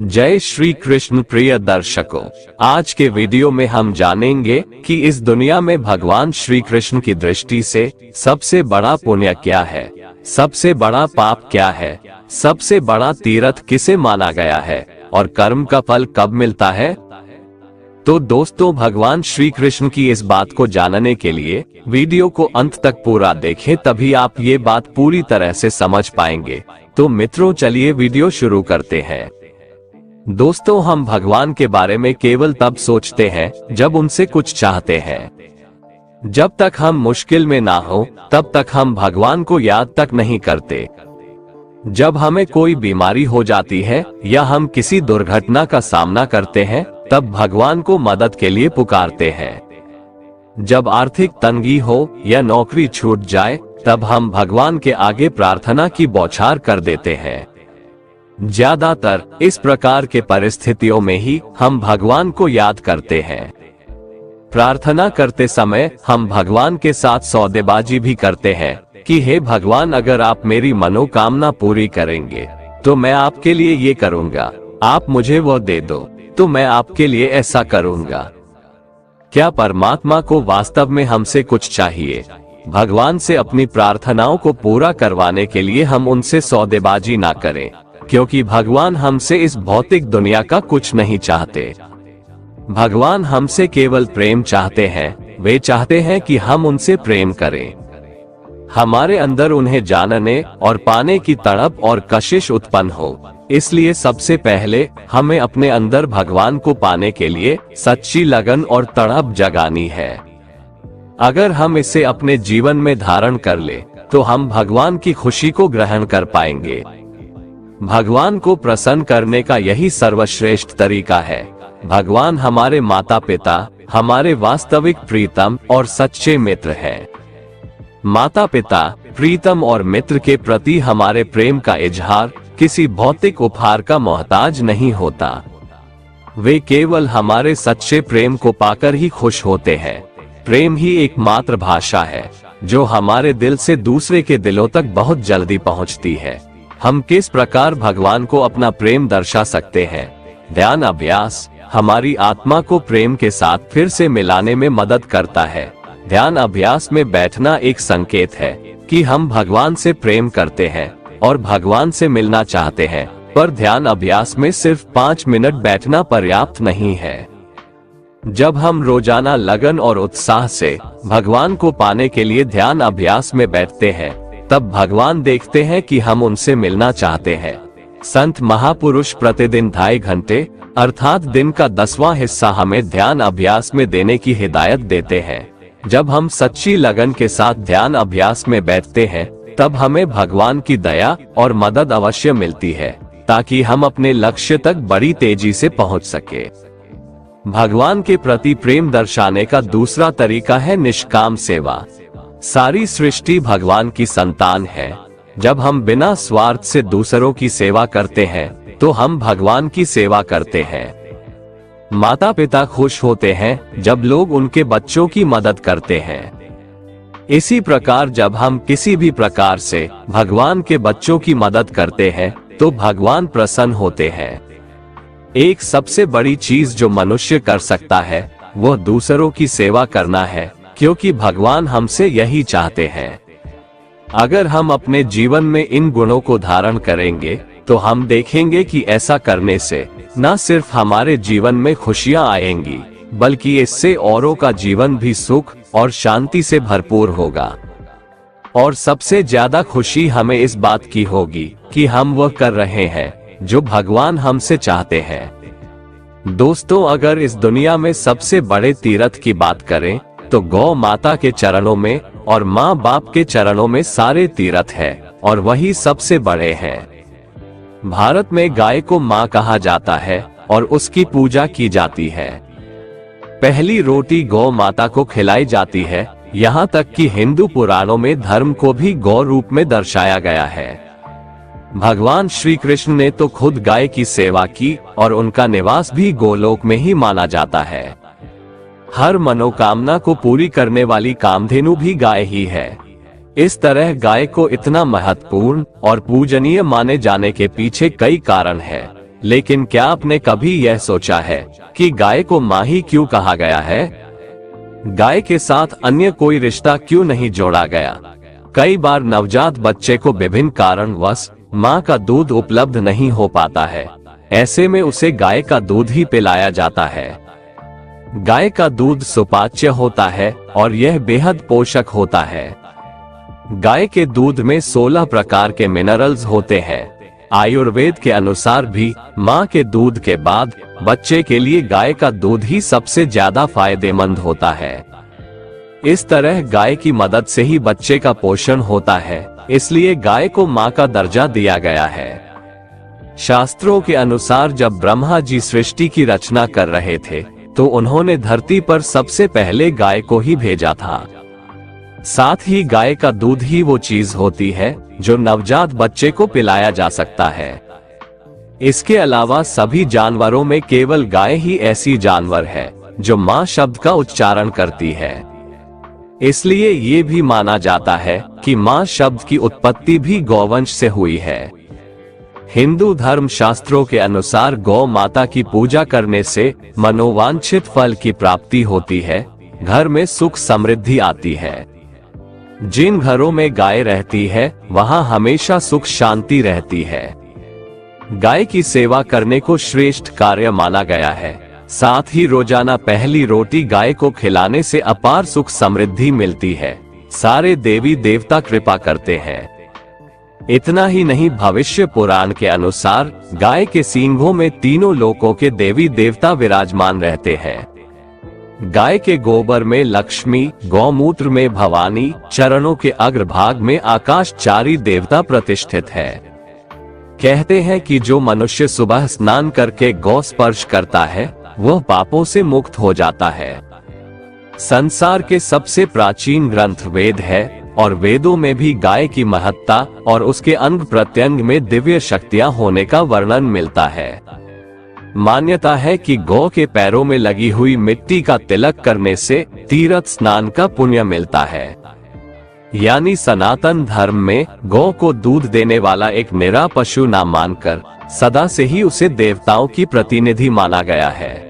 जय श्री कृष्ण। प्रिय दर्शकों, आज के वीडियो में हम जानेंगे कि इस दुनिया में भगवान श्री कृष्ण की दृष्टि से सबसे बड़ा पुण्य क्या है, सबसे बड़ा पाप क्या है, सबसे बड़ा तीर्थ किसे माना गया है और कर्म का फल कब मिलता है। तो दोस्तों, भगवान श्री कृष्ण की इस बात को जानने के लिए वीडियो को अंत तक पूरा देखें, तभी आप ये बात पूरी तरह से समझ पाएंगे। तो मित्रों, चलिए वीडियो शुरू करते हैं। दोस्तों, हम भगवान के बारे में केवल तब सोचते हैं जब उनसे कुछ चाहते हैं। जब तक हम मुश्किल में ना हो तब तक हम भगवान को याद तक नहीं करते। जब हमें कोई बीमारी हो जाती है या हम किसी दुर्घटना का सामना करते हैं तब भगवान को मदद के लिए पुकारते हैं। जब आर्थिक तंगी हो या नौकरी छूट जाए तब हम भगवान के आगे प्रार्थना की बौछार कर देते हैं। ज्यादातर इस प्रकार के परिस्थितियों में ही हम भगवान को याद करते हैं। प्रार्थना करते समय हम भगवान के साथ सौदेबाजी भी करते हैं कि हे भगवान, अगर आप मेरी मनोकामना पूरी करेंगे तो मैं आपके लिए ये करूंगा, आप मुझे वो दे दो तो मैं आपके लिए ऐसा करूंगा। क्या परमात्मा को वास्तव में हमसे कुछ चाहिए? भगवान से अपनी प्रार्थनाओं को पूरा करवाने के लिए हम उनसे सौदेबाजी ना करें, क्योंकि भगवान हमसे इस भौतिक दुनिया का कुछ नहीं चाहते। भगवान हमसे केवल प्रेम चाहते हैं। वे चाहते हैं कि हम उनसे प्रेम करें। हमारे अंदर उन्हें जानने और पाने की तड़प और कशिश उत्पन्न हो। इसलिए सबसे पहले हमें अपने अंदर भगवान को पाने के लिए सच्ची लगन और तड़प जगानी है। अगर हम इसे अपने जीवन में धारण कर ले तो हम भगवान की खुशी को ग्रहण कर पाएंगे। भगवान को प्रसन्न करने का यही सर्वश्रेष्ठ तरीका है। भगवान हमारे माता पिता, हमारे वास्तविक प्रीतम और सच्चे मित्र हैं। माता पिता, प्रीतम और मित्र के प्रति हमारे प्रेम का इजहार किसी भौतिक उपहार का मोहताज नहीं होता। वे केवल हमारे सच्चे प्रेम को पाकर ही खुश होते हैं। प्रेम ही एकमात्र भाषा है जो हमारे दिल से दूसरे के दिलों तक बहुत जल्दी पहुंचती है। हम किस प्रकार भगवान को अपना प्रेम दर्शा सकते हैं? ध्यान अभ्यास हमारी आत्मा को प्रेम के साथ फिर से मिलाने में मदद करता है। ध्यान अभ्यास में बैठना एक संकेत है कि हम भगवान से प्रेम करते हैं और भगवान से मिलना चाहते हैं, पर ध्यान अभ्यास में सिर्फ 5 मिनट बैठना पर्याप्त नहीं है। जब हम रोजाना लगन और उत्साह से भगवान को पाने के लिए ध्यान अभ्यास में बैठते हैं तब भगवान देखते हैं कि हम उनसे मिलना चाहते हैं। संत महापुरुष प्रतिदिन 2.5 घंटे अर्थात दिन का 10वां हिस्सा हमें ध्यान अभ्यास में देने की हिदायत देते हैं। जब हम सच्ची लगन के साथ ध्यान अभ्यास में बैठते हैं तब हमें भगवान की दया और मदद अवश्य मिलती है ताकि हम अपने लक्ष्य तक बड़ी तेजी से पहुंच सके। भगवान के प्रति प्रेम दर्शाने का दूसरा तरीका है निष्काम सेवा। सारी सृष्टि भगवान की संतान है। जब हम बिना स्वार्थ से दूसरों की सेवा करते हैं तो हम भगवान की सेवा करते हैं। माता पिता खुश होते हैं जब लोग उनके बच्चों की मदद करते हैं। इसी प्रकार जब हम किसी भी प्रकार से भगवान के बच्चों की मदद करते हैं तो भगवान प्रसन्न होते हैं। एक सबसे बड़ी चीज जो मनुष्य कर सकता है वह दूसरों की सेवा करना है, क्योंकि भगवान हमसे यही चाहते हैं। अगर हम अपने जीवन में इन गुणों को धारण करेंगे तो हम देखेंगे कि ऐसा करने से न सिर्फ हमारे जीवन में खुशियां आएंगी, बल्कि इससे औरों का जीवन भी सुख और शांति से भरपूर होगा। और सबसे ज्यादा खुशी हमें इस बात की होगी कि हम वह कर रहे हैं जो भगवान हमसे चाहते हैं। दोस्तों, अगर इस दुनिया में सबसे बड़े तीर्थ की बात करें तो गौ माता के चरणों में और माँ बाप के चरणों में सारे तीर्थ है और वही सबसे बड़े हैं। भारत में गाय को माँ कहा जाता है और उसकी पूजा की जाती है। पहली रोटी गौ माता को खिलाई जाती है। यहाँ तक कि हिंदू पुराणों में धर्म को भी गौ रूप में दर्शाया गया है। भगवान श्री कृष्ण ने तो खुद गाय की सेवा की और उनका निवास भी गोलोक में ही माना जाता है। हर मनोकामना को पूरी करने वाली कामधेनु भी गाय ही है। इस तरह गाय को इतना महत्वपूर्ण और पूजनीय माने जाने के पीछे कई कारण हैं। लेकिन क्या आपने कभी यह सोचा है कि गाय को माँ ही क्यों कहा गया है? गाय के साथ अन्य कोई रिश्ता क्यों नहीं जोड़ा गया? कई बार नवजात बच्चे को विभिन्न कारणवश माँ का दूध उपलब्ध नहीं हो पाता है। ऐसे में उसे गाय का दूध ही पिलाया जाता है। गाय का दूध सुपाच्य होता है और यह बेहद पोषक होता है। गाय के दूध में 16 प्रकार के मिनरल्स होते हैं। आयुर्वेद के अनुसार भी माँ के दूध के बाद बच्चे के लिए गाय का दूध ही सबसे ज्यादा फायदेमंद होता है। इस तरह गाय की मदद से ही बच्चे का पोषण होता है, इसलिए गाय को माँ का दर्जा दिया गया है। शास्त्रों के अनुसार जब ब्रह्मा जी सृष्टि की रचना कर रहे थे तो उन्होंने धरती पर सबसे पहले गाय को ही भेजा था। साथ ही गाय का दूध ही वो चीज होती है जो नवजात बच्चे को पिलाया जा सकता है। इसके अलावा सभी जानवरों में केवल गाय ही ऐसी जानवर है जो माँ शब्द का उच्चारण करती है। इसलिए ये भी माना जाता है कि माँ शब्द की उत्पत्ति भी गौवंश से हुई है। हिंदू धर्म शास्त्रों के अनुसार गौ माता की पूजा करने से मनोवांछित फल की प्राप्ति होती है, घर में सुख समृद्धि आती है। जिन घरों में गाय रहती है वहां हमेशा सुख शांति रहती है। गाय की सेवा करने को श्रेष्ठ कार्य माना गया है। साथ ही रोजाना पहली रोटी गाय को खिलाने से अपार सुख समृद्धि मिलती है। सारे देवी देवता कृपा करते हैं। इतना ही नहीं, भविष्य पुराण के अनुसार गाय के सींगों में तीनों लोकों के देवी देवता विराजमान रहते हैं। गाय के गोबर में लक्ष्मी, गौमूत्र में भवानी, चरणों के अग्रभाग में आकाशचारी देवता प्रतिष्ठित है। कहते हैं कि जो मनुष्य सुबह स्नान करके गौ स्पर्श करता है वह पापों से मुक्त हो जाता है। संसार के सबसे प्राचीन ग्रंथ वेद है और वेदों में भी गाय की महत्ता और उसके अंग प्रत्यंग में दिव्य शक्तियां होने का वर्णन मिलता है। मान्यता है कि गौ के पैरों में लगी हुई मिट्टी का तिलक करने से तीर्थ स्नान का पुण्य मिलता है। यानी सनातन धर्म में गौ को दूध देने वाला एक निरा पशु न मानकर सदा से ही उसे देवताओं की प्रतिनिधि माना गया है।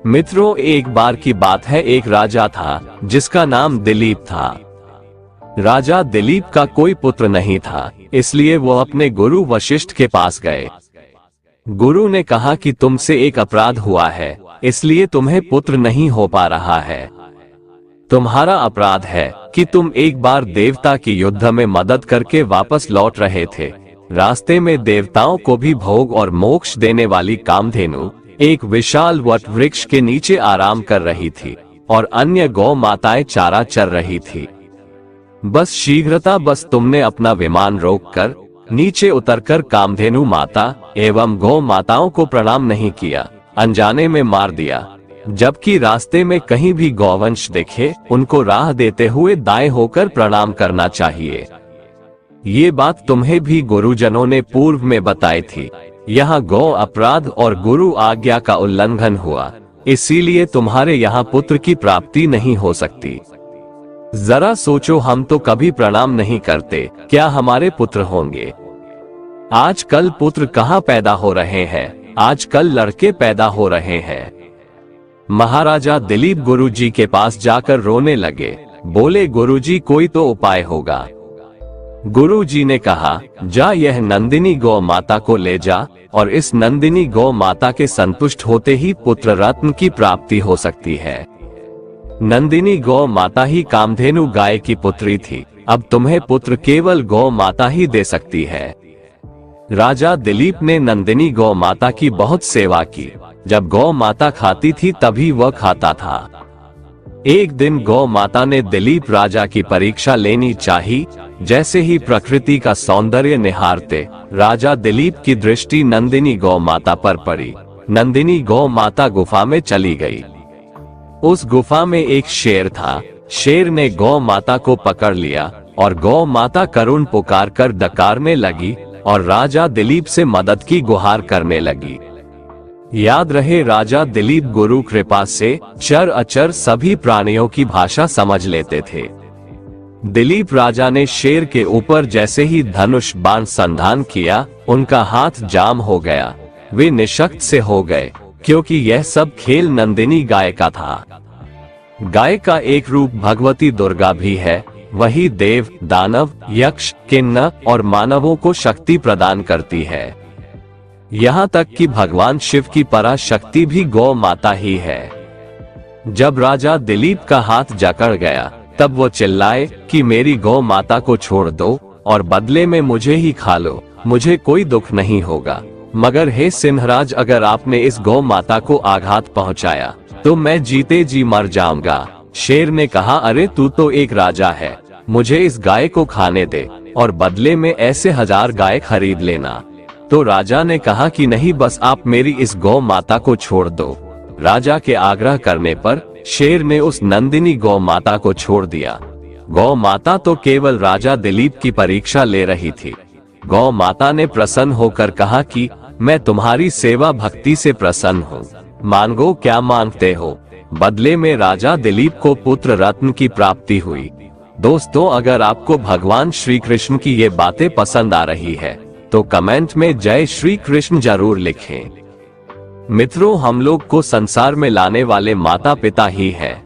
मित्रों, एक बार की बात है, एक राजा था जिसका नाम दिलीप था। राजा दिलीप का कोई पुत्र नहीं था, इसलिए वो अपने गुरु वशिष्ठ के पास गए। गुरु ने कहा कि तुमसे एक अपराध हुआ है, इसलिए तुम्हें पुत्र नहीं हो पा रहा है। तुम्हारा अपराध है कि तुम एक बार देवता की युद्ध में मदद करके वापस लौट रहे थे। रास्ते में देवताओं को भी भोग और मोक्ष देने वाली कामधेनु एक विशाल वट वृक्ष के नीचे आराम कर रही थी और अन्य गौ माताएं चारा चर रही थी। बस तुमने अपना विमान रोककर नीचे उतरकर कामधेनु माता एवं गौ माताओं को प्रणाम नहीं किया, अनजाने में मार दिया। जबकि रास्ते में कहीं भी गौवंश दिखे उनको राह देते हुए दाएं होकर प्रणाम करना चाहिए। ये बात तुम्हें भी गुरुजनों ने पूर्व में बताई थी। यहाँ गौ अपराध और गुरु आज्ञा का उल्लंघन हुआ, इसीलिए तुम्हारे यहाँ पुत्र की प्राप्ति नहीं हो सकती। जरा सोचो, हम तो कभी प्रणाम नहीं करते, क्या हमारे पुत्र होंगे? आजकल पुत्र कहाँ पैदा हो रहे हैं, आजकल लड़के पैदा हो रहे हैं। महाराजा दिलीप गुरुजी के पास जाकर रोने लगे। बोले, गुरुजी कोई तो उपाय होगा। गुरुजी ने कहा, जा यह नंदिनी गौ माता को ले जा और इस नंदिनी गौ माता के संतुष्ट होते ही पुत्र रत्न की प्राप्ति हो सकती है। नंदिनी गौ माता ही कामधेनु गाय की पुत्री थी। अब तुम्हें पुत्र केवल गौ माता ही दे सकती है। राजा दिलीप ने नंदिनी गौ माता की बहुत सेवा की। जब गौ माता खाती थी तभी वह खाता था। एक दिन गौ माता ने दिलीप राजा की परीक्षा लेनी चाही। जैसे ही प्रकृति का सौंदर्य निहारते राजा दिलीप की दृष्टि नंदिनी गौ माता पर पड़ी। नंदिनी गौ माता गुफा में चली गई। उस गुफा में एक शेर था। शेर ने गौ माता को पकड़ लिया और गौ माता करुण पुकार कर डकारने लगी और राजा दिलीप से मदद की गुहार करने लगी। याद रहे, राजा दिलीप गुरु कृपा से चर अचर सभी प्राणियों की भाषा समझ लेते थे। दिलीप राजा ने शेर के ऊपर जैसे ही धनुष बाण संधान किया, उनका हाथ जाम हो गया। वे निशक्त से हो गए, क्योंकि यह सब खेल नंदिनी गाय का था। गाय का एक रूप भगवती दुर्गा भी है। वही देव, दानव, यक्ष, किन्नर और मानवों को शक्ति प्रदान करती है। यहाँ तक कि भगवान शिव की पराशक्ति भी गौ माता ही है। जब राजा दिलीप का हाथ जकड़ गया, तब वो चिल्लाए कि मेरी गौ माता को छोड़ दो और बदले में मुझे ही खा लो, मुझे कोई दुख नहीं होगा। मगर हे सिंहराज, अगर आपने इस गौ माता को आघात पहुंचाया तो मैं जीते जी मर जाऊंगा। शेर ने कहा, अरे तू तो एक राजा है, मुझे इस गाय को खाने दे और बदले में ऐसे 1000 गाय खरीद लेना। तो राजा ने कहा कि नहीं, बस आप मेरी इस गौ माता को छोड़ दो। राजा के आग्रह करने पर शेर ने उस नंदिनी गौ माता को छोड़ दिया। गौ माता तो केवल राजा दिलीप की परीक्षा ले रही थी। गौ माता ने प्रसन्न होकर कहा कि मैं तुम्हारी सेवा भक्ति से प्रसन्न हूँ, मांगो क्या मांगते हो। बदले में राजा दिलीप को पुत्र रत्न की प्राप्ति हुई। दोस्तों, अगर आपको भगवान श्री कृष्ण की ये बातें पसंद आ रही है तो कमेंट में जय श्री कृष्ण जरूर लिखें। मित्रों, हम लोग को संसार में लाने वाले माता पिता ही है।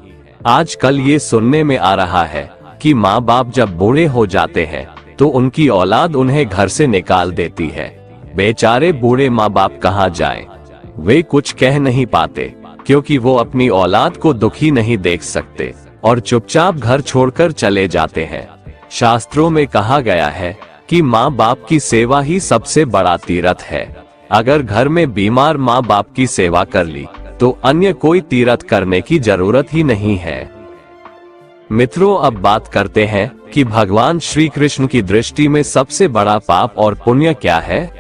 आजकल ये सुनने में आ रहा है कि माँ बाप जब बूढ़े हो जाते हैं तो उनकी औलाद उन्हें घर से निकाल देती है। बेचारे बूढ़े माँ बाप कहाँ जाएं? वे कुछ कह नहीं पाते, क्योंकि वो अपनी औलाद को दुखी नहीं देख सकते और चुपचाप घर छोड़कर चले जाते हैं। शास्त्रों में कहा गया है कि माँ बाप की सेवा ही सबसे बड़ा तीर्थ है। अगर घर में बीमार माँ बाप की सेवा कर ली तो अन्य कोई तीर्थ करने की जरूरत ही नहीं है। मित्रों, अब बात करते हैं कि भगवान श्री कृष्ण की दृष्टि में सबसे बड़ा पाप और पुण्य क्या है।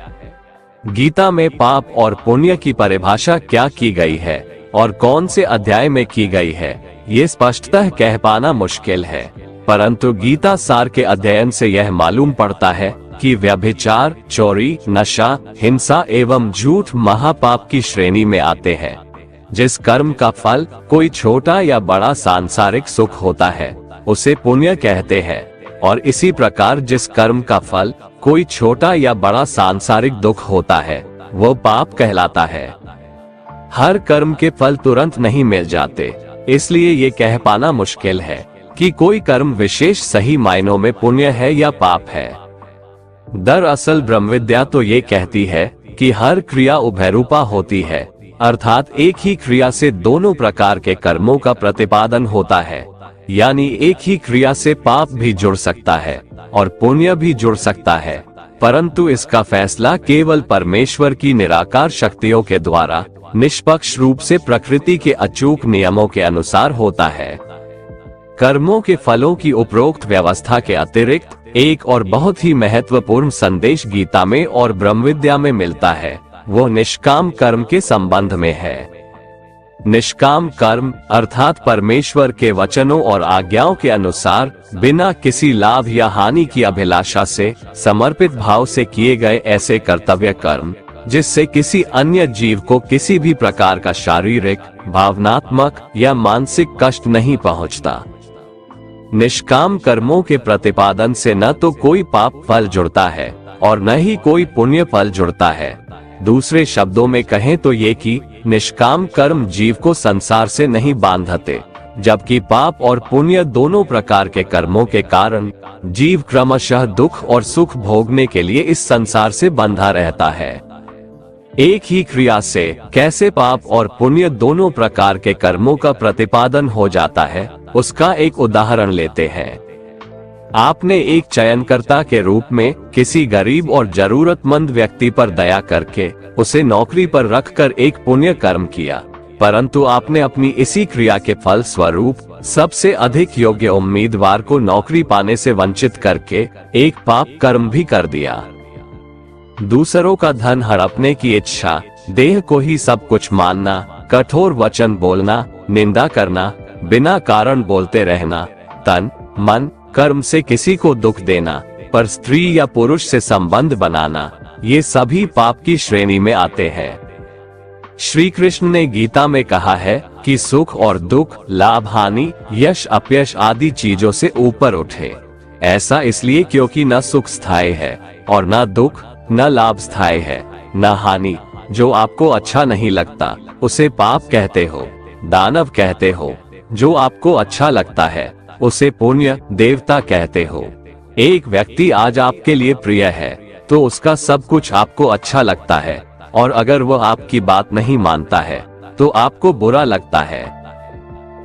गीता में पाप और पुण्य की परिभाषा क्या की गई है और कौन से अध्याय में की गई है, ये स्पष्टतः कह पाना मुश्किल है। परंतु गीता सार के अध्ययन से यह मालूम पड़ता है कि व्यभिचार, चोरी, नशा, हिंसा एवं झूठ महापाप की श्रेणी में आते हैं। जिस कर्म का फल कोई छोटा या बड़ा सांसारिक सुख होता है उसे पुण्य कहते हैं, और इसी प्रकार जिस कर्म का फल कोई छोटा या बड़ा सांसारिक दुख होता है वो पाप कहलाता है। हर कर्म के फल तुरंत नहीं मिल जाते, इसलिए ये कह पाना मुश्किल है कि कोई कर्म विशेष सही मायनों में पुण्य है या पाप है। दरअसल ब्रह्मविद्या तो ये कहती है कि हर क्रिया उभयरूपा होती है, अर्थात एक ही क्रिया से दोनों प्रकार के कर्मों का प्रतिपादन होता है। यानी एक ही क्रिया से पाप भी जुड़ सकता है और पुण्य भी जुड़ सकता है, परंतु इसका फैसला केवल परमेश्वर की निराकार शक्तियों के द्वारा निष्पक्ष रूप से प्रकृति के अचूक नियमों के अनुसार होता है। कर्मों के फलों की उपरोक्त व्यवस्था के अतिरिक्त एक और बहुत ही महत्वपूर्ण संदेश गीता में और ब्रह्मविद्या में मिलता है, वो निष्काम कर्म के संबंध में है। निष्काम कर्म अर्थात परमेश्वर के वचनों और आज्ञाओं के अनुसार बिना किसी लाभ या हानि की अभिलाषा से समर्पित भाव से किए गए ऐसे कर्तव्य कर्म जिससे किसी अन्य जीव को किसी भी प्रकार का शारीरिक, भावनात्मक या मानसिक कष्ट नहीं पहुंचता। निष्काम कर्मों के प्रतिपादन से न तो कोई पाप फल जुड़ता है और न ही कोई पुण्य फल जुड़ता है। दूसरे शब्दों में कहें तो ये कि निष्काम कर्म जीव को संसार से नहीं बांधते, जबकि पाप और पुण्य दोनों प्रकार के कर्मों के कारण जीव क्रमशः दुख और सुख भोगने के लिए इस संसार से बंधा रहता है। एक ही क्रिया से कैसे पाप और पुण्य दोनों प्रकार के कर्मों का प्रतिपादन हो जाता है, उसका एक उदाहरण लेते हैं। आपने एक चयनकर्ता के रूप में किसी गरीब और जरूरतमंद व्यक्ति पर दया करके उसे नौकरी पर रखकर एक पुण्य कर्म किया, परंतु आपने अपनी इसी क्रिया के फल स्वरूप सबसे अधिक योग्य उम्मीदवार को नौकरी पाने से वंचित करके एक पाप कर्म भी कर दिया। दूसरों का धन हड़पने की इच्छा, देह को ही सब कुछ मानना, कठोर वचन बोलना, निंदा करना, बिना कारण बोलते रहना, तन मन कर्म से किसी को दुख देना, पर स्त्री या पुरुष से संबंध बनाना, ये सभी पाप की श्रेणी में आते हैं। श्री कृष्ण ने गीता में कहा है कि सुख और दुख, लाभ हानि, यश अपयश आदि चीजों से ऊपर उठे। ऐसा इसलिए क्योंकि न सुख स्थायी है और न दुख, न लाभ स्थायी है, न हानि, जो आपको अच्छा नहीं लगता उसे पाप कहते हो, दानव कहते हो। जो आपको अच्छा लगता है उसे पुण्य, देवता कहते हो। एक व्यक्ति आज आपके लिए प्रिय है तो उसका सब कुछ आपको अच्छा लगता है, और अगर वह आपकी बात नहीं मानता है तो आपको बुरा लगता है।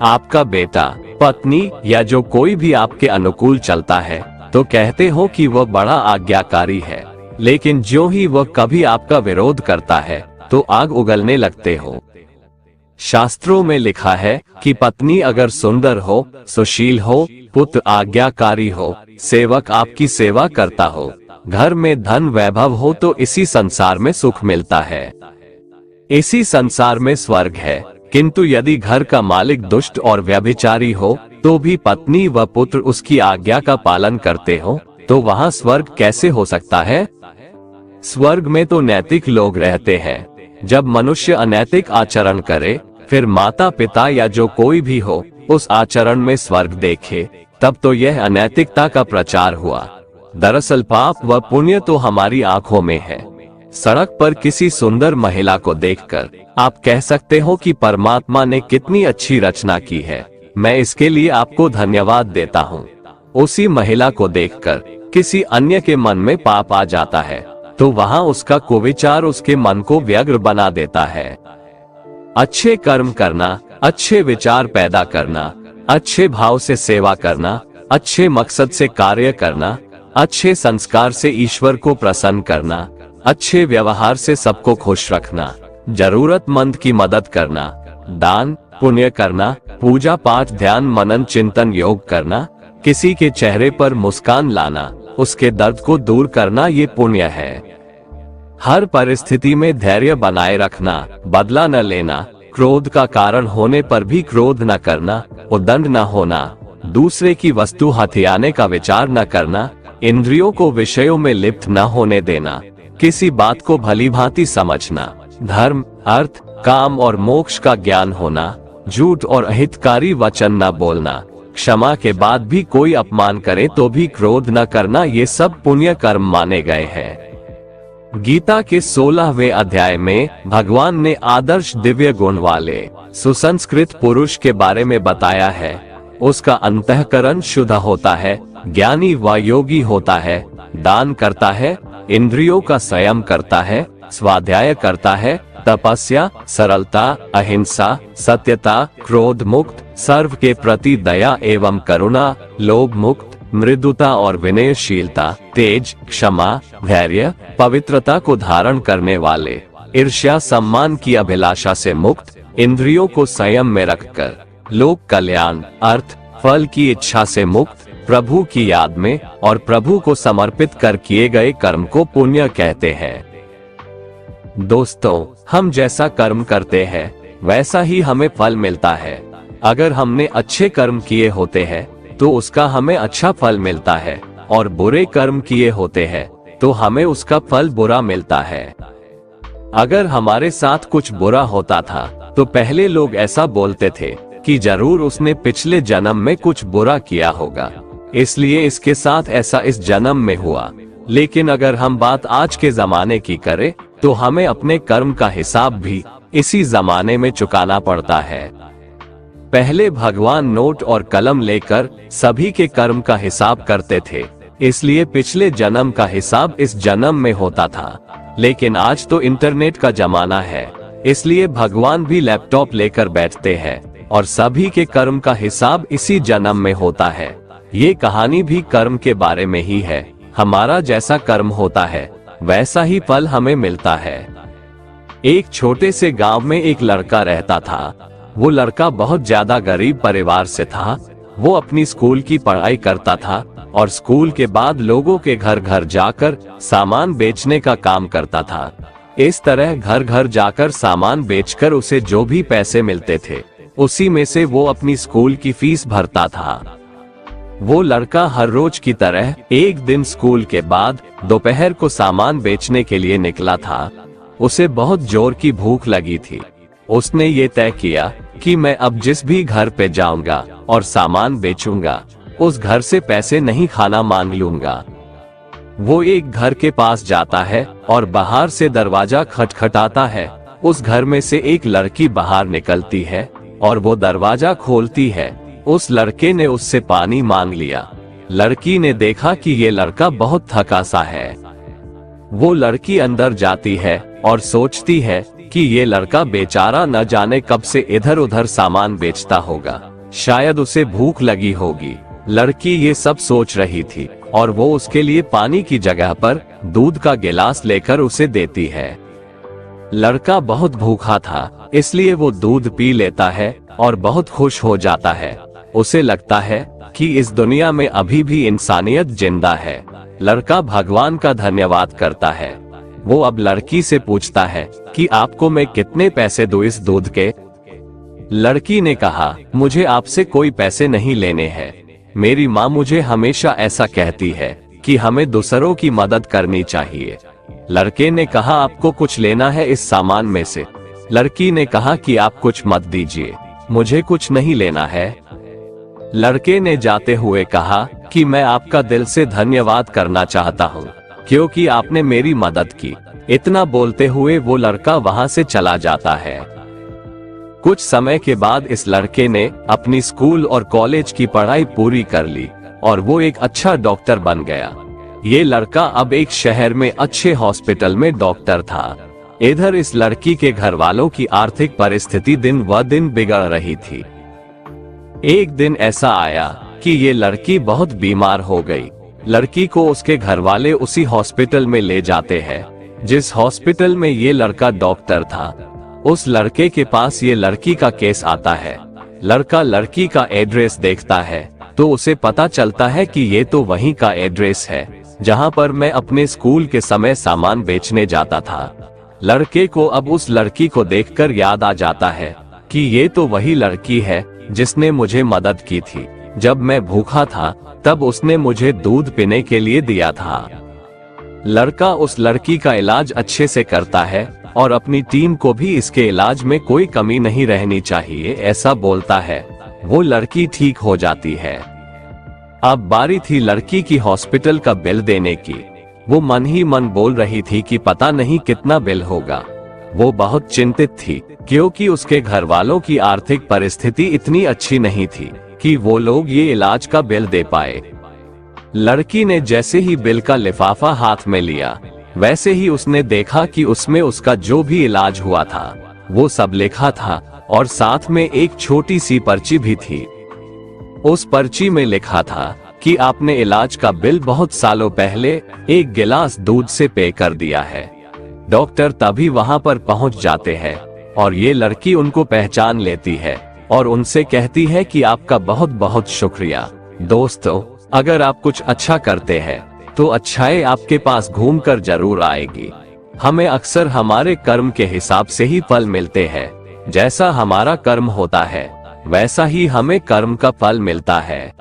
आपका बेटा, पत्नी या जो कोई भी आपके अनुकूल चलता है तो कहते हो कि वह बड़ा आज्ञाकारी है, लेकिन ज्यों ही वह कभी आपका विरोध करता है तो आग उगलने लगते हो। शास्त्रों में लिखा है कि पत्नी अगर सुंदर हो, सुशील हो, पुत्र आज्ञाकारी हो, सेवक आपकी सेवा करता हो, घर में धन वैभव हो तो इसी संसार में सुख मिलता है, इसी संसार में स्वर्ग है। किंतु यदि घर का मालिक दुष्ट और व्यभिचारी हो तो भी पत्नी व पुत्र उसकी आज्ञा का पालन करते हो तो वहाँ स्वर्ग कैसे हो सकता है? स्वर्ग में तो नैतिक लोग रहते हैं। जब मनुष्य अनैतिक आचरण करे, फिर माता पिता या जो कोई भी हो उस आचरण में स्वर्ग देखे, तब तो यह अनैतिकता का प्रचार हुआ। दरअसल पाप व पुण्य तो हमारी आंखों में है। सड़क पर किसी सुंदर महिला को देखकर आप कह सकते हो कि परमात्मा ने कितनी अच्छी रचना की है, मैं इसके लिए आपको धन्यवाद देता हूँ। उसी महिला को देखकर किसी अन्य के मन में पाप आ जाता है तो वहाँ उसका कुविचार उसके मन को व्यग्र बना देता है। अच्छे कर्म करना, अच्छे विचार पैदा करना, अच्छे भाव से सेवा करना, अच्छे मकसद से कार्य करना, अच्छे संस्कार से ईश्वर को प्रसन्न करना, अच्छे व्यवहार से सबको खुश रखना, जरूरतमंद की मदद करना, दान पुण्य करना, पूजा पाठ ध्यान मनन चिंतन योग करना, किसी के चेहरे पर मुस्कान लाना, उसके दर्द को दूर करना, ये पुण्य है। हर परिस्थिति में धैर्य बनाए रखना, बदला न लेना, क्रोध का कारण होने पर भी क्रोध न करना, उद्दंड न होना, दूसरे की वस्तु हथियाने का विचार न करना, इंद्रियों को विषयों में लिप्त न होने देना, किसी बात को भलीभांति समझना, धर्म अर्थ काम और मोक्ष का ज्ञान होना, झूठ और अहितकारी वचन न बोलना, क्षमा के बाद भी कोई अपमान करे तो भी क्रोध न करना, ये सब पुण्य कर्म माने गए हैं। गीता के 16वें अध्याय में भगवान ने आदर्श दिव्य गुण वाले सुसंस्कृत पुरुष के बारे में बताया है। उसका अंतःकरण शुद्ध होता है, ज्ञानी व योगी होता है, दान करता है, इंद्रियों का संयम करता है, स्वाध्याय करता है, तपस्या, सरलता, अहिंसा, सत्यता, क्रोध मुक्त, सर्व के प्रति दया एवं करुणा, लोभ मुक्त, मृदुता और विनयशीलता, तेज, क्षमा, धैर्य, पवित्रता को धारण करने वाले, ईर्ष्या सम्मान की अभिलाषा से मुक्त, इंद्रियों को संयम में रखकर, लोक कल्याण अर्थ फल की इच्छा से मुक्त, प्रभु की याद में और प्रभु को समर्पित कर किए गए कर्म को पुण्य कहते हैं। दोस्तों, हम जैसा कर्म करते हैं वैसा ही हमें फल मिलता है। अगर हमने अच्छे कर्म किए होते हैं तो उसका हमें अच्छा फल मिलता है, और बुरे कर्म किए होते हैं तो हमें उसका फल बुरा मिलता है। अगर हमारे साथ कुछ बुरा होता था तो पहले लोग ऐसा बोलते थे कि जरूर उसने पिछले जन्म में कुछ बुरा किया होगा, इसलिए इसके साथ ऐसा इस जन्म में हुआ। लेकिन अगर हम बात आज के जमाने की करें तो हमें अपने कर्म का हिसाब भी इसी जमाने में चुकाना पड़ता है। पहले भगवान नोट और कलम लेकर सभी के कर्म का हिसाब करते थे, इसलिए पिछले जन्म का हिसाब इस जन्म में होता था। लेकिन आज तो इंटरनेट का जमाना है, इसलिए भगवान भी लैपटॉप लेकर बैठते हैं और सभी के कर्म का हिसाब इसी जन्म में होता है। ये कहानी भी कर्म के बारे में ही है। हमारा जैसा कर्म होता है वैसा ही फल हमें मिलता है। एक छोटे से गांव में एक लड़का रहता था। वो लड़का बहुत ज्यादा गरीब परिवार से था। वो अपनी स्कूल की पढ़ाई करता था और स्कूल के बाद लोगों के घर घर जाकर सामान बेचने का काम करता था। इस तरह घर घर जाकर सामान बेचकर उसे जो भी पैसे मिलते थे उसी में से वो अपनी स्कूल की फीस भरता था। वो लड़का हर रोज की तरह एक दिन स्कूल के बाद दोपहर को सामान बेचने के लिए निकला था। उसे बहुत जोर की भूख लगी थी। उसने ये तय किया कि मैं अब जिस भी घर पे जाऊंगा और सामान बेचूंगा उस घर से पैसे नहीं खाना मांग लूंगा। वो एक घर के पास जाता है और बाहर से दरवाजा खटखटाता है। उस घर में से एक लड़की बाहर निकलती है और वो दरवाजा खोलती है। उस लड़के ने उससे पानी मांग लिया। लड़की ने देखा कि ये लड़का बहुत थका सा है। वो लड़की अंदर जाती है और सोचती है कि ये लड़का बेचारा न जाने कब से इधर उधर सामान बेचता होगा, शायद उसे भूख लगी होगी। लड़की ये सब सोच रही थी और वो उसके लिए पानी की जगह पर दूध का गिलास लेकर उसे देती है। लड़का बहुत भूखा था, इसलिए वो दूध पी लेता है और बहुत खुश हो जाता है। उसे लगता है कि इस दुनिया में अभी भी इंसानियत जिंदा है। लड़का भगवान का धन्यवाद करता है। वो अब लड़की से पूछता है कि आपको मैं कितने पैसे दूं इस दूध के। लड़की ने कहा, मुझे आपसे कोई पैसे नहीं लेने हैं। मेरी माँ मुझे हमेशा ऐसा कहती है कि हमें दूसरों की मदद करनी चाहिए। लड़के ने कहा, आपको कुछ लेना है इस सामान में से? लड़की ने कहा कि आप कुछ मत दीजिए, मुझे कुछ नहीं लेना है। लड़के ने जाते हुए कहा कि मैं आपका दिल से धन्यवाद करना चाहता हूँ क्योंकि आपने मेरी मदद की। इतना बोलते हुए वो लड़का वहाँ से चला जाता है। कुछ समय के बाद इस लड़के ने अपनी स्कूल और कॉलेज की पढ़ाई पूरी कर ली और वो एक अच्छा डॉक्टर बन गया। ये लड़का अब एक शहर में अच्छे हॉस्पिटल में डॉक्टर था। इधर इस लड़की के घर वालों की आर्थिक परिस्थिति दिन व दिन बिगड़ रही थी। एक दिन ऐसा आया कि ये लड़की बहुत बीमार हो गई। लड़की को उसके घर वाले उसी हॉस्पिटल में ले जाते हैं जिस हॉस्पिटल में ये लड़का डॉक्टर था। उस लड़के के पास ये लड़की का केस आता है। लड़का लड़की का एड्रेस देखता है तो उसे पता चलता है कि ये तो वहीं का एड्रेस है जहां पर मैं अपने स्कूल के समय सामान बेचने जाता था। लड़के को अब उस लड़की को देखकर याद आ जाता है कि ये तो वही लड़की है जिसने मुझे मदद की थी। जब मैं भूखा था तब उसने मुझे दूध पीने के लिए दिया था। लड़का उस लड़की का इलाज अच्छे से करता है और अपनी टीम को भी इसके इलाज में कोई कमी नहीं रहनी चाहिए ऐसा बोलता है। वो लड़की ठीक हो जाती है। अब बारी थी लड़की की हॉस्पिटल का बिल देने की। वो मन ही मन बोल रही थी कि पता नहीं कितना बिल होगा। वो बहुत चिंतित थी क्योंकि उसके घर वालों की आर्थिक परिस्थिति इतनी अच्छी नहीं थी कि वो लोग ये इलाज का बिल दे पाए। लड़की ने जैसे ही बिल का लिफाफा हाथ में लिया वैसे ही उसने देखा कि उसमें उसका जो भी इलाज हुआ था वो सब लिखा था और साथ में एक छोटी सी पर्ची भी थी। उस पर्ची में लिखा था कि आपने इलाज का बिल बहुत सालों पहले एक गिलास दूध से पे कर दिया है। डॉक्टर तभी वहां पर पहुंच जाते हैं और ये लड़की उनको पहचान लेती है और उनसे कहती है कि आपका बहुत बहुत शुक्रिया। दोस्तों, अगर आप कुछ अच्छा करते हैं तो अच्छाई आपके पास घूमकर जरूर आएगी। हमें अक्सर हमारे कर्म के हिसाब से ही फल मिलते हैं। जैसा हमारा कर्म होता है वैसा ही हमें कर्म का फल मिलता है।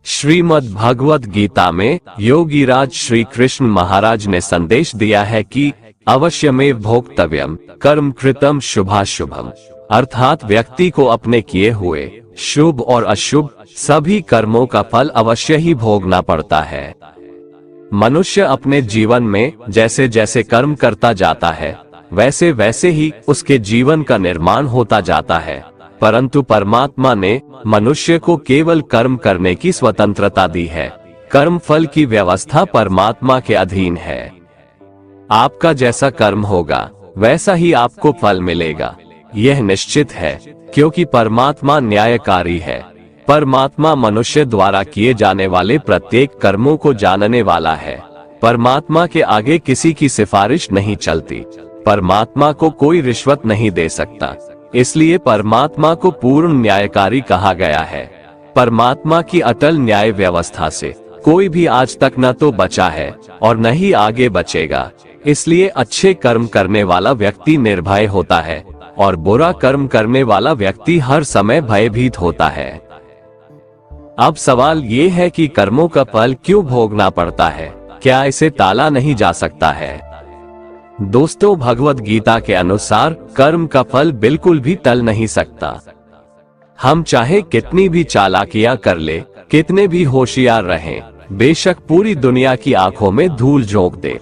श्रीमद् भगवद गीता में योगीराज श्री कृष्ण महाराज ने संदेश दिया है कि अवश्यमेव भोक्तव्यम कर्म कृतम शुभाशुभम, अर्थात व्यक्ति को अपने किए हुए शुभ और अशुभ सभी कर्मों का फल अवश्य ही भोगना पड़ता है। मनुष्य अपने जीवन में जैसे जैसे कर्म करता जाता है वैसे वैसे ही उसके जीवन का निर्माण होता जाता है, परंतु परमात्मा ने मनुष्य को केवल कर्म करने की स्वतंत्रता दी है। कर्म फल की व्यवस्था परमात्मा के अधीन है। आपका जैसा कर्म होगा वैसा ही आपको फल मिलेगा, यह निश्चित है, क्योंकि परमात्मा न्यायकारी है। परमात्मा मनुष्य द्वारा किए जाने वाले प्रत्येक कर्मों को जानने वाला है। परमात्मा के आगे किसी की सिफारिश नहीं चलती। परमात्मा को कोई रिश्वत नहीं दे सकता, इसलिए परमात्मा को पूर्ण न्यायकारी कहा गया है। परमात्मा की अटल न्याय व्यवस्था से कोई भी आज तक न तो बचा है और न ही आगे बचेगा। इसलिए अच्छे कर्म करने वाला व्यक्ति निर्भय होता है और बुरा कर्म करने वाला व्यक्ति हर समय भयभीत होता है। अब सवाल ये है कि कर्मों का फल क्यों भोगना पड़ता है? क्या इसे टाला नहीं जा सकता है? दोस्तों, भगवद गीता के अनुसार कर्म का फल बिल्कुल भी टल नहीं सकता। हम चाहे कितनी भी चालाकियां कर ले, कितने भी होशियार रहें, बेशक पूरी दुनिया की आंखों में धूल झोंक दे,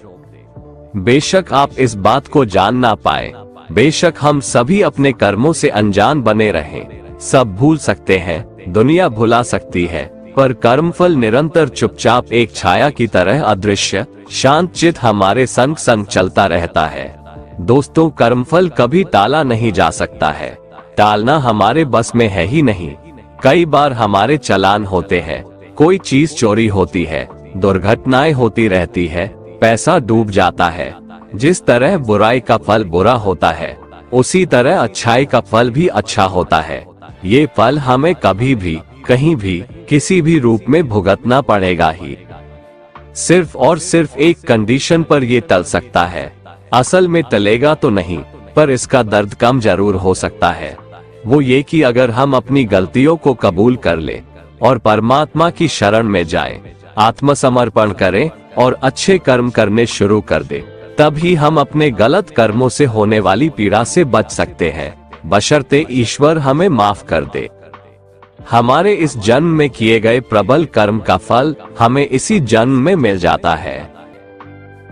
बेशक आप इस बात को जान ना पाए, बेशक हम सभी अपने कर्मों से अनजान बने रहें, सब भूल सकते हैं, दुनिया भुला सकती है, पर कर्मफल निरंतर चुपचाप एक छाया की तरह अदृश्य शांत चित हमारे संग संग चलता रहता है। दोस्तों, कर्मफल कभी टाला नहीं जा सकता है, टालना हमारे बस में है ही नहीं। कई बार हमारे चालान होते हैं, कोई चीज चोरी होती है, दुर्घटनाएं होती रहती है, पैसा डूब जाता है। जिस तरह बुराई का फल बुरा होता है, उसी तरह अच्छाई का फल भी अच्छा होता है। ये फल हमें कभी भी, कहीं भी, किसी भी रूप में भुगतना पड़ेगा ही। सिर्फ और सिर्फ एक कंडीशन पर ये टल सकता है, असल में टलेगा तो नहीं, पर इसका दर्द कम जरूर हो सकता है। वो ये कि अगर हम अपनी गलतियों को कबूल कर ले और परमात्मा की शरण में जाएं, आत्मसमर्पण करें और अच्छे कर्म करने शुरू कर दे, तभी हम अपने गलत कर्मों से होने वाली पीड़ा से बच सकते हैं, बशर्ते ईश्वर हमें माफ कर दे। हमारे इस जन्म में किए गए प्रबल कर्म का फल हमें इसी जन्म में मिल जाता है।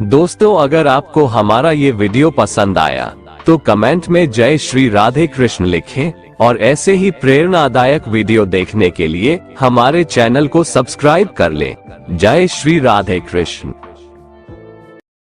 दोस्तों, अगर आपको हमारा ये वीडियो पसंद आया तो कमेंट में जय श्री राधे कृष्ण लिखें और ऐसे ही प्रेरणादायक वीडियो देखने के लिए हमारे चैनल को सब्सक्राइब कर लें। जय श्री राधे कृष्ण।